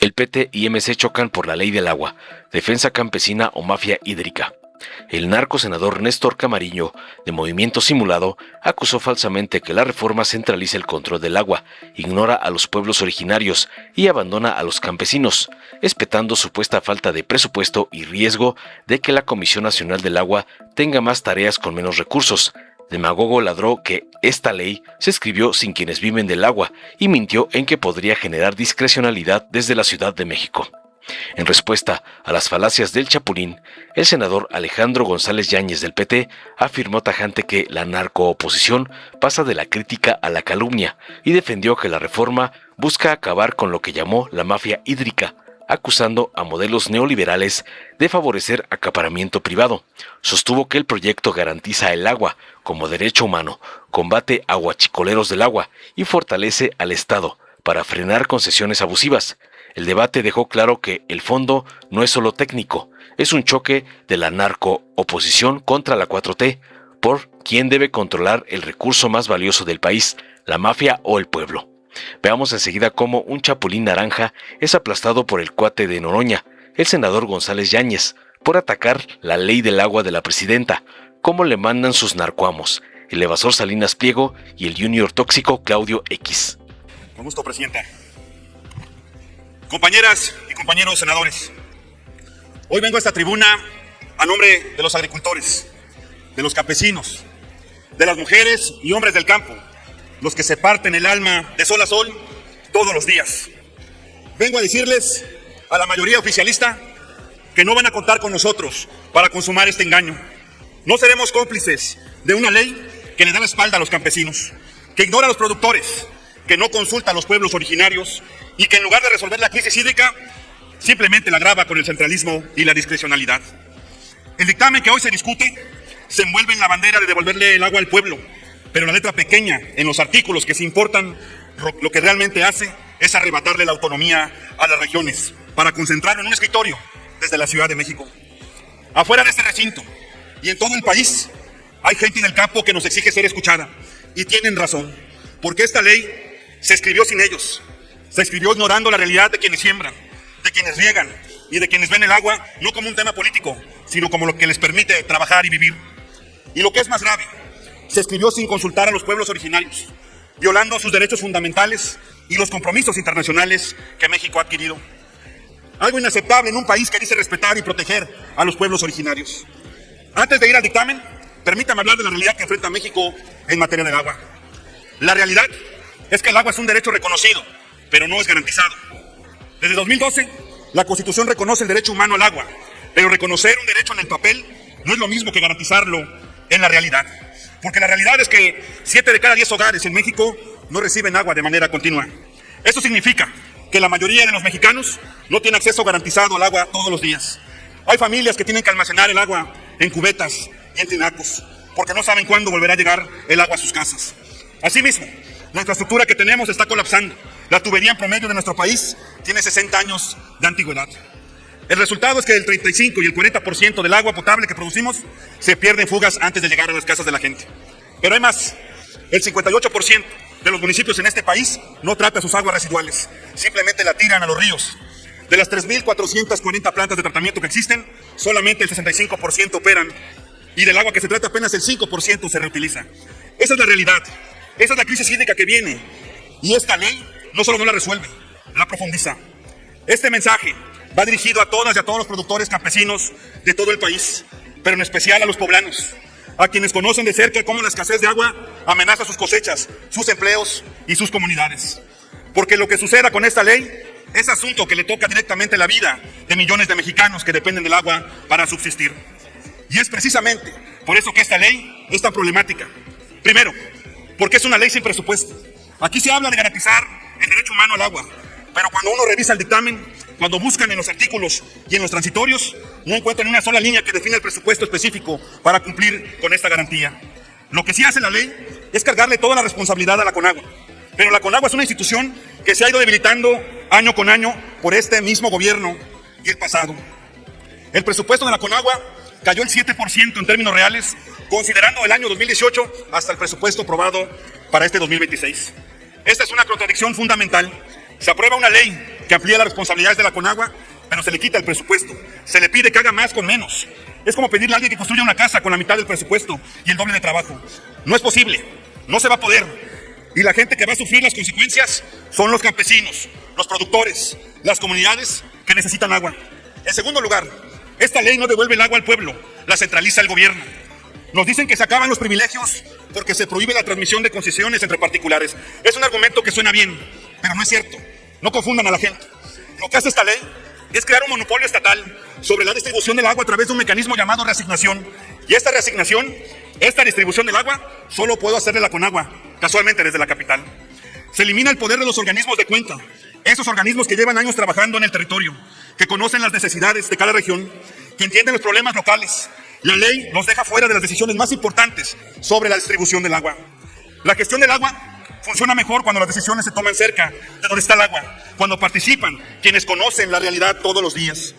El PT y MC chocan por la ley del agua, defensa campesina o mafia hídrica. El narco senador Néstor Camarillo, de Movimiento Simulado, acusó falsamente que la reforma centraliza el control del agua, ignora a los pueblos originarios y abandona a los campesinos, espetando supuesta falta de presupuesto y riesgo de que la Comisión Nacional del Agua tenga más tareas con menos recursos. Demagogo ladró que esta ley se escribió sin quienes viven del agua y mintió en que podría generar discrecionalidad desde la Ciudad de México. En respuesta a las falacias del Chapulín, el senador Alejandro González Yáñez del PT afirmó tajante que la narcooposición pasa de la crítica a la calumnia y defendió que la reforma busca acabar con lo que llamó la mafia hídrica, acusando a modelos neoliberales de favorecer acaparamiento privado. Sostuvo que el proyecto garantiza el agua como derecho humano, combate aguachicoleros del agua y fortalece al Estado para frenar concesiones abusivas. El debate dejó claro que el fondo no es solo técnico, es un choque de la narcooposición contra la 4T, por quién debe controlar el recurso más valioso del país, la mafia o el pueblo. Veamos enseguida cómo un chapulín naranja es aplastado por el cuate de Noroña, el senador González Yáñez, por atacar la ley del agua de la presidenta, cómo le mandan sus narcoamos, el evasor Salinas Pliego y el junior tóxico Claudio X. Con gusto, presidenta. Compañeras y compañeros senadores, hoy vengo a esta tribuna a nombre de los agricultores, de los campesinos, de las mujeres y hombres del campo, los que se parten el alma de sol a sol todos los días. Vengo a decirles a la mayoría oficialista que no van a contar con nosotros para consumar este engaño. No seremos cómplices de una ley que le da la espalda a los campesinos, que ignora a los productores, que no consulta a los pueblos originarios y que en lugar de resolver la crisis hídrica, simplemente la agrava con el centralismo y la discrecionalidad. El dictamen que hoy se discute se envuelve en la bandera de devolverle el agua al pueblo, pero la letra pequeña en los artículos que se importan lo que realmente hace es arrebatarle la autonomía a las regiones para concentrarlo en un escritorio desde la Ciudad de México. Afuera de este recinto y en todo el país hay gente en el campo que nos exige ser escuchada y tienen razón, porque esta ley se escribió sin ellos, se escribió ignorando la realidad de quienes siembran, de quienes riegan y de quienes ven el agua no como un tema político, sino como lo que les permite trabajar y vivir. Y lo que es más grave, se escribió sin consultar a los pueblos originarios, violando sus derechos fundamentales y los compromisos internacionales que México ha adquirido. Algo inaceptable en un país que dice respetar y proteger a los pueblos originarios. Antes de ir al dictamen, permítame hablar de la realidad que enfrenta México en materia del agua. La realidad es que el agua es un derecho reconocido, pero no es garantizado. Desde 2012, la Constitución reconoce el derecho humano al agua, pero reconocer un derecho en el papel no es lo mismo que garantizarlo en la realidad. Porque la realidad es que 7 de cada 10 hogares en México no reciben agua de manera continua. Esto significa que la mayoría de los mexicanos no tiene acceso garantizado al agua todos los días. Hay familias que tienen que almacenar el agua en cubetas y en tinacos, porque no saben cuándo volverá a llegar el agua a sus casas. Asimismo, la infraestructura que tenemos está colapsando. La tubería en promedio de nuestro país tiene 60 años de antigüedad. El resultado es que el 35 y el 40% del agua potable que producimos se pierde en fugas antes de llegar a las casas de la gente. Pero hay más. El 58% de los municipios en este país no trata sus aguas residuales. Simplemente la tiran a los ríos. De las 3.440 plantas de tratamiento que existen, solamente el 65% operan. Y del agua que se trata apenas el 5% se reutiliza. Esa es la realidad. Esa es la crisis hídrica que viene. Y esta ley no solo no la resuelve, la profundiza. Este mensaje va dirigido a todas y a todos los productores campesinos de todo el país, pero en especial a los poblanos, a quienes conocen de cerca cómo la escasez de agua amenaza sus cosechas, sus empleos y sus comunidades. Porque lo que suceda con esta ley es asunto que le toca directamente la vida de millones de mexicanos que dependen del agua para subsistir. Y es precisamente por eso que esta ley es tan problemática. Primero, porque es una ley sin presupuesto. Aquí se habla de garantizar el derecho humano al agua, pero cuando uno revisa el dictamen, cuando buscan en los artículos y en los transitorios, no encuentran una sola línea que define el presupuesto específico para cumplir con esta garantía. Lo que sí hace la ley es cargarle toda la responsabilidad a la Conagua. Pero la Conagua es una institución que se ha ido debilitando año con año por este mismo gobierno y el pasado. El presupuesto de la Conagua cayó el 7% en términos reales, considerando el año 2018 hasta el presupuesto aprobado para este 2026. Esta es una contradicción fundamental. Se aprueba una ley que amplía las responsabilidades de la Conagua, pero se le quita el presupuesto. Se le pide que haga más con menos. Es como pedirle a alguien que construya una casa con la mitad del presupuesto y el doble de trabajo. No es posible, no se va a poder. Y la gente que va a sufrir las consecuencias son los campesinos, los productores, las comunidades que necesitan agua. En segundo lugar, esta ley no devuelve el agua al pueblo, la centraliza el gobierno. Nos dicen que se acaban los privilegios porque se prohíbe la transmisión de concesiones entre particulares. Es un argumento que suena bien, pero no es cierto. No confundan a la gente. Lo que hace esta ley es crear un monopolio estatal sobre la distribución del agua a través de un mecanismo llamado reasignación. Y esta reasignación, esta distribución del agua, solo puedo hacerle la Conagua, casualmente desde la capital. Se elimina el poder de los organismos de cuenca, esos organismos que llevan años trabajando en el territorio, que conocen las necesidades de cada región, que entienden los problemas locales. La ley los deja fuera de las decisiones más importantes sobre la distribución del agua. La gestión del agua funciona mejor cuando las decisiones se toman cerca de donde está el agua, cuando participan quienes conocen la realidad todos los días.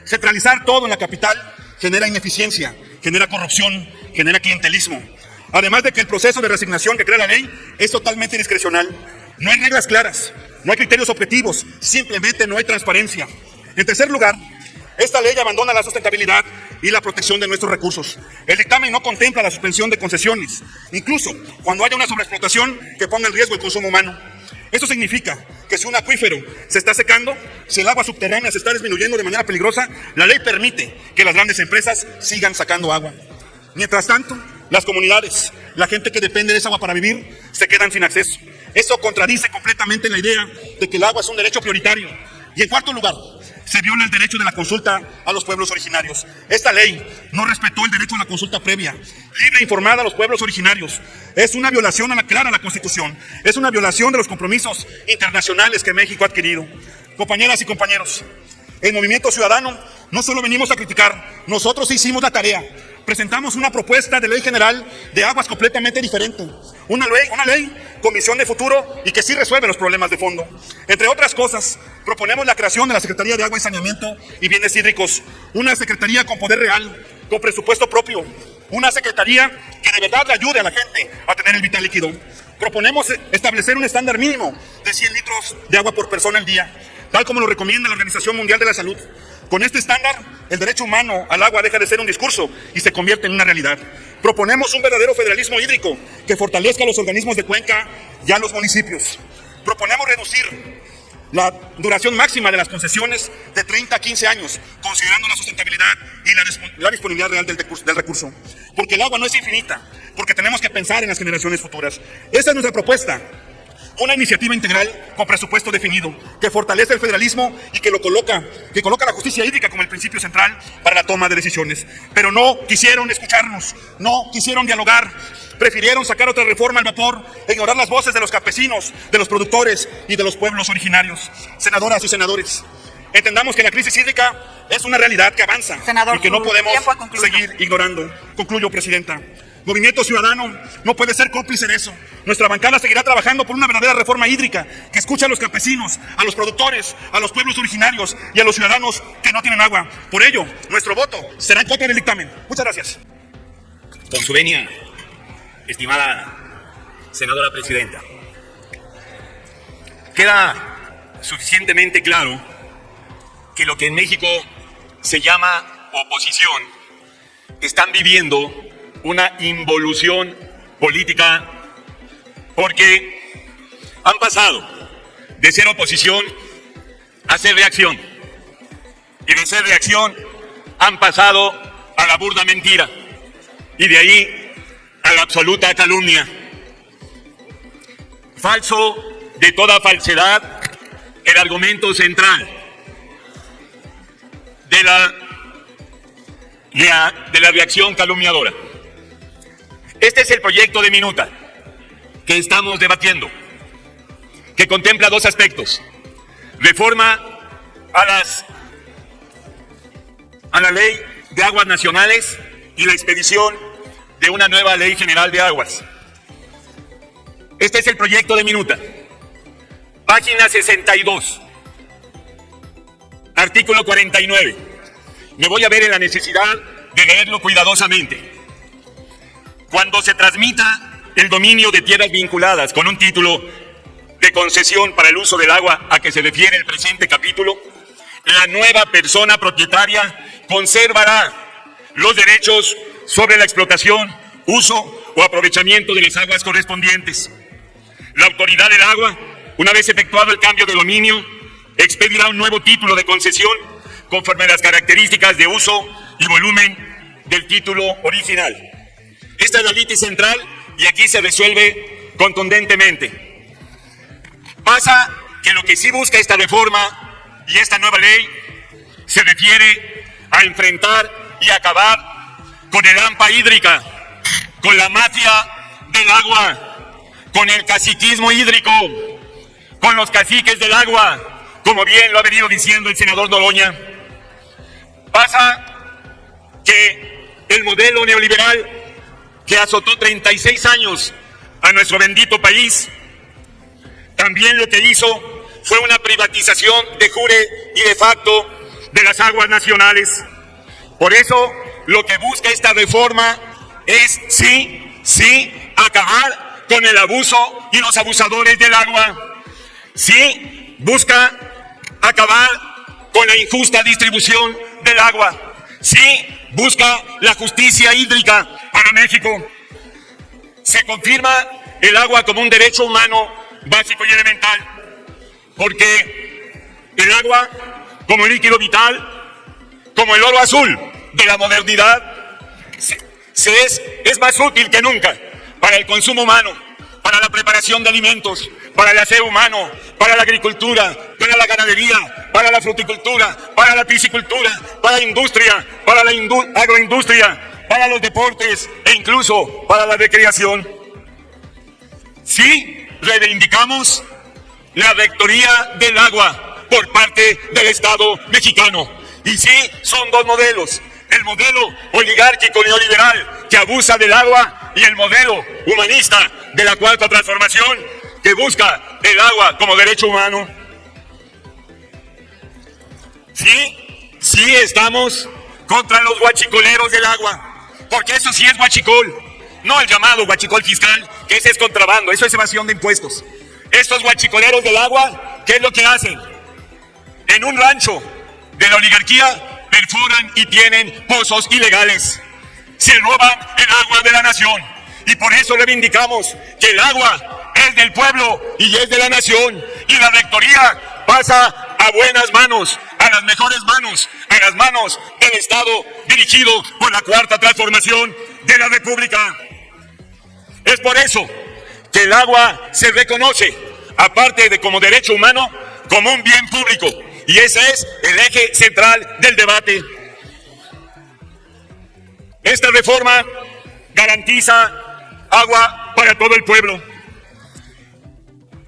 Centralizar todo en la capital genera ineficiencia, genera corrupción, genera clientelismo. Además de que el proceso de reasignación que crea la ley es totalmente discrecional. No hay reglas claras, no hay criterios objetivos, simplemente no hay transparencia. En tercer lugar, esta ley abandona la sustentabilidad y la protección de nuestros recursos. El dictamen no contempla la suspensión de concesiones, incluso cuando haya una sobreexplotación que ponga en riesgo el consumo humano. Eso significa que si un acuífero se está secando, si el agua subterránea se está disminuyendo de manera peligrosa, la ley permite que las grandes empresas sigan sacando agua. Mientras tanto, las comunidades, la gente que depende de esa agua para vivir, se quedan sin acceso. Eso contradice completamente la idea de que el agua es un derecho prioritario. Y en cuarto lugar, se viola el derecho de la consulta a los pueblos originarios. Esta ley no respetó el derecho a la consulta previa, libre e informada a los pueblos originarios. Es una violación clara a la Constitución. Es una violación de los compromisos internacionales que México ha adquirido. Compañeras y compañeros, el Movimiento Ciudadano no solo venimos a criticar, nosotros hicimos la tarea. Presentamos una propuesta de ley general de aguas completamente diferente. Una ley con visión de futuro y que sí resuelve los problemas de fondo. Entre otras cosas, proponemos la creación de la Secretaría de Agua y Saneamiento y Bienes Hídricos. Una secretaría con poder real, con presupuesto propio. Una secretaría que de verdad le ayude a la gente a tener el vital líquido. Proponemos establecer un estándar mínimo de 100 litros de agua por persona al día, tal como lo recomienda la Organización Mundial de la Salud. Con este estándar, el derecho humano al agua deja de ser un discurso y se convierte en una realidad. Proponemos un verdadero federalismo hídrico que fortalezca a los organismos de cuenca y a los municipios. Proponemos reducir la duración máxima de las concesiones de 30 a 15 años, considerando la sustentabilidad y la disponibilidad real del recurso. Porque el agua no es infinita, porque tenemos que pensar en las generaciones futuras. Esa es nuestra propuesta. Una iniciativa integral con presupuesto definido, que fortalece el federalismo y que coloca la justicia hídrica como el principio central para la toma de decisiones. Pero no quisieron escucharnos, no quisieron dialogar, prefirieron sacar otra reforma al vapor e ignorar las voces de los campesinos, de los productores y de los pueblos originarios. Senadoras y senadores, entendamos que la crisis hídrica es una realidad que avanza y que no podemos seguir ignorando. Concluyo, Presidenta. Movimiento Ciudadano no puede ser cómplice de eso. Nuestra bancada seguirá trabajando por una verdadera reforma hídrica que escuche a los campesinos, a los productores, a los pueblos originarios y a los ciudadanos que no tienen agua. Por ello, nuestro voto será en contra del dictamen. Muchas gracias. Con su venia, estimada senadora presidenta, queda suficientemente claro que lo que en México se llama oposición están viviendo una involución política porque han pasado de ser oposición a ser reacción y de ser reacción han pasado a la burda mentira y de ahí a la absoluta calumnia. Falso de toda falsedad el argumento central de la reacción calumniadora. Este es el proyecto de minuta que estamos debatiendo, que contempla dos aspectos: reforma a la ley de aguas nacionales y la expedición de una nueva ley general de aguas. Este es el proyecto de minuta. Página 62, artículo 49. Me voy a ver en la necesidad de leerlo cuidadosamente. Cuando se transmita el dominio de tierras vinculadas con un título de concesión para el uso del agua a que se refiere el presente capítulo, la nueva persona propietaria conservará los derechos sobre la explotación, uso o aprovechamiento de las aguas correspondientes. La autoridad del agua, una vez efectuado el cambio de dominio, expedirá un nuevo título de concesión conforme a las características de uso y volumen del título original. Esta es la litis central y aquí se resuelve contundentemente. Pasa que lo que sí busca esta reforma y esta nueva ley se refiere a enfrentar y acabar con el hampa hídrica, con la mafia del agua, con el caciquismo hídrico, con los caciques del agua, como bien lo ha venido diciendo el senador Noroña. Pasa que el modelo neoliberal que azotó 36 años a nuestro bendito país, también lo que hizo fue una privatización de jure y de facto de las aguas nacionales. Por eso, lo que busca esta reforma es, sí, acabar con el abuso y los abusadores del agua. Sí, busca acabar con la injusta distribución del agua. Sí, busca la justicia hídrica para México. Se confirma el agua como un derecho humano básico y elemental, porque el agua, como líquido vital, como el oro azul de la modernidad, es más útil que nunca para el consumo humano, para la preparación de alimentos, para el aseo humano, para la agricultura, para la ganadería, para la fruticultura, para la piscicultura, para la industria, para la agroindustria, para los deportes e incluso para la recreación. Sí, reivindicamos la rectoría del agua por parte del Estado mexicano. Y sí, son dos modelos: el modelo oligárquico neoliberal que abusa del agua y el modelo humanista de la Cuarta Transformación que busca el agua como derecho humano. Sí estamos contra los guachicoleros del agua, porque eso sí es guachicol, no el llamado guachicol fiscal, que ese es contrabando, eso es evasión de impuestos. Estos guachicoleros del agua, ¿qué es lo que hacen? En un rancho de la oligarquía perforan y tienen pozos ilegales, se roban el agua de la nación, y por eso reivindicamos que el agua es del pueblo y es de la nación, y la rectoría pasa a buenas manos, a las mejores manos, a las manos del Estado dirigido por la Cuarta Transformación de la República. Es por eso que el agua se reconoce, aparte de como derecho humano, como un bien público, y ese es el eje central del debate. Esta reforma garantiza agua para todo el pueblo.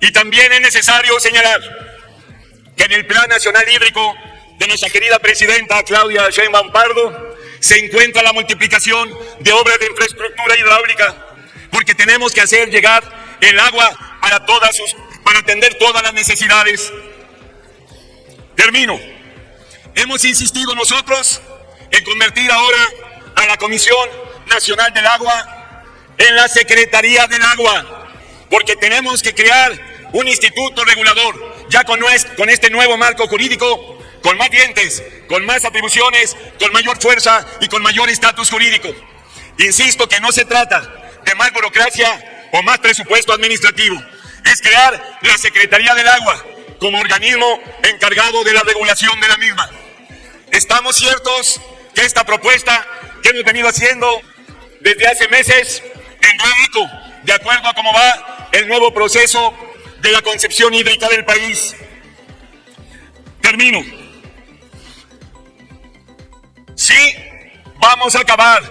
Y también es necesario señalar que en el Plan Nacional Hídrico de nuestra querida presidenta Claudia Sheinbaum Pardo se encuentra la multiplicación de obras de infraestructura hidráulica, porque tenemos que hacer llegar el agua para atender todas las necesidades. Termino. Hemos insistido nosotros en convertir ahora a la Comisión Nacional del Agua en la Secretaría del Agua, porque tenemos que crear un instituto regulador, ya con este nuevo marco jurídico, con más dientes, con más atribuciones, con mayor fuerza y con mayor estatus jurídico. Insisto que no se trata de más burocracia o más presupuesto administrativo, es crear la Secretaría del Agua como organismo encargado de la regulación de la misma. Estamos ciertos que esta propuesta que hemos venido haciendo desde hace meses tendrá eco de acuerdo a cómo va el nuevo proceso de la concepción hídrica del país. Termino. Sí, vamos a acabar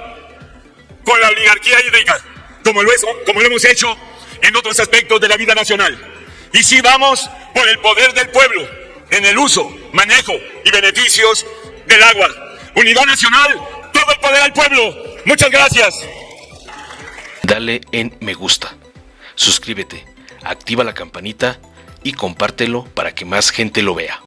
con la oligarquía hídrica, como lo hemos hecho en otros aspectos de la vida nacional. Y sí vamos por el poder del pueblo en el uso, manejo y beneficios del agua. Unidad nacional, todo el poder al pueblo. Muchas gracias. Dale en me gusta, suscríbete, activa la campanita y compártelo para que más gente lo vea.